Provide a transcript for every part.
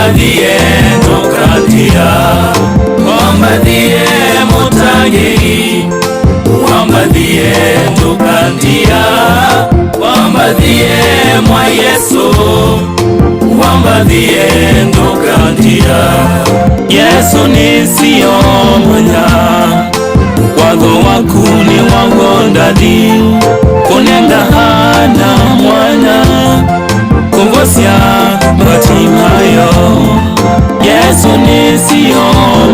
Wambadhiye ndokandia, wambadhiye mutagei, wambadhiye ndokandia, wambadhiye mwa Yesu, wambadhiye ndokandia. Yesu nisiyo mwanya, wago wakuni wangondadi, kunenga hana mwana, kungosya Bartimayo. Yesu nisiyo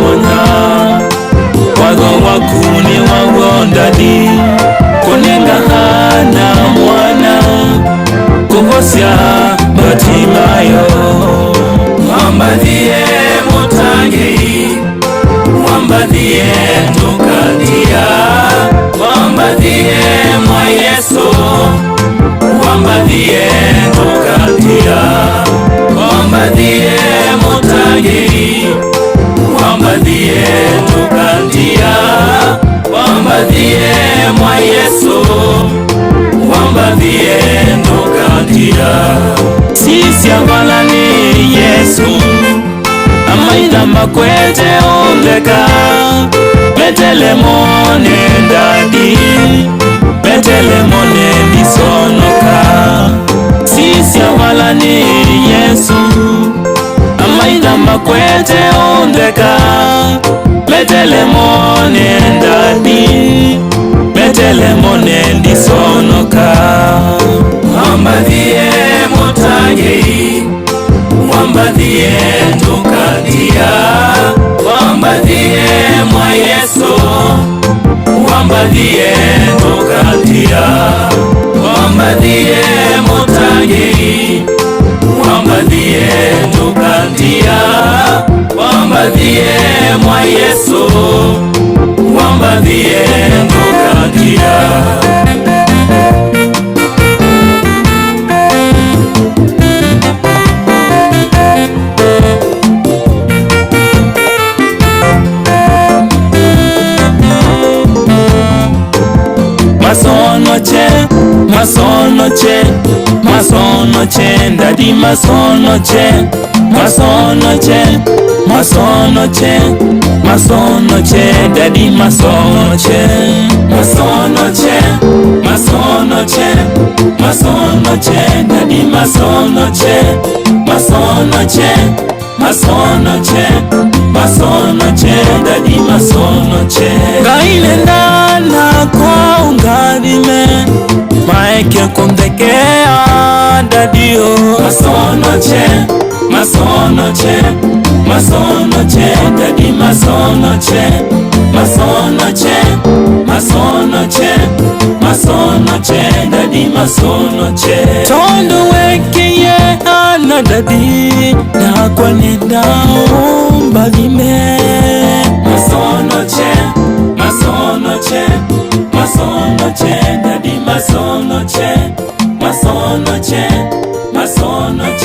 mwanya, wago wakuni wangondadi, kunenga hana mwana, kungosya Bartimayo. Wambadhiye mutagei, wambadhiye ndokandia, wambadhiye mwa Yesu, wambadhiye ndokandia, wambadhiye mutagei, wambadhiye ndokandia, wambadhiye mwa Yesu, wambadhiye ndokandia. Sisi abalani Yesu, amaida makwete ondeka, betelemone ndadi, betelemone disonoka. Sisi abalani Yesu, amaida makwete ondeka, betelemone ndadi, betelemone disonoka. Wambadhiye mutagei, wambadhiye ndokandia, wambadhiye mwa Yesu, wambadhiye ndokandia, wambadhiye mutagei, wambadhiye ndokandia, wambadhiye mwa Yesu, wambadhiye ndokandia. Masonoche, masonoche, ndadi masonoche, masonoche, masonoche, masonoche, ndadi masonoche, masonoche, masonoche, masonoche, ndadi masonoche, masonoche, masonoche, masonoche, ndadi masonoche. Kailenda na kwa ungadime, maeke kundekea dadio. Masonoche, masonoche, masonoche, dadi masonoche, masonoche, masonoche, masonoche, dadi masonoche. Tondo wekeye ana dadi, na kwa nenda umbalime. Masonoche, masonoche, masonoche, dadi masonoche, masonoche, masonoche.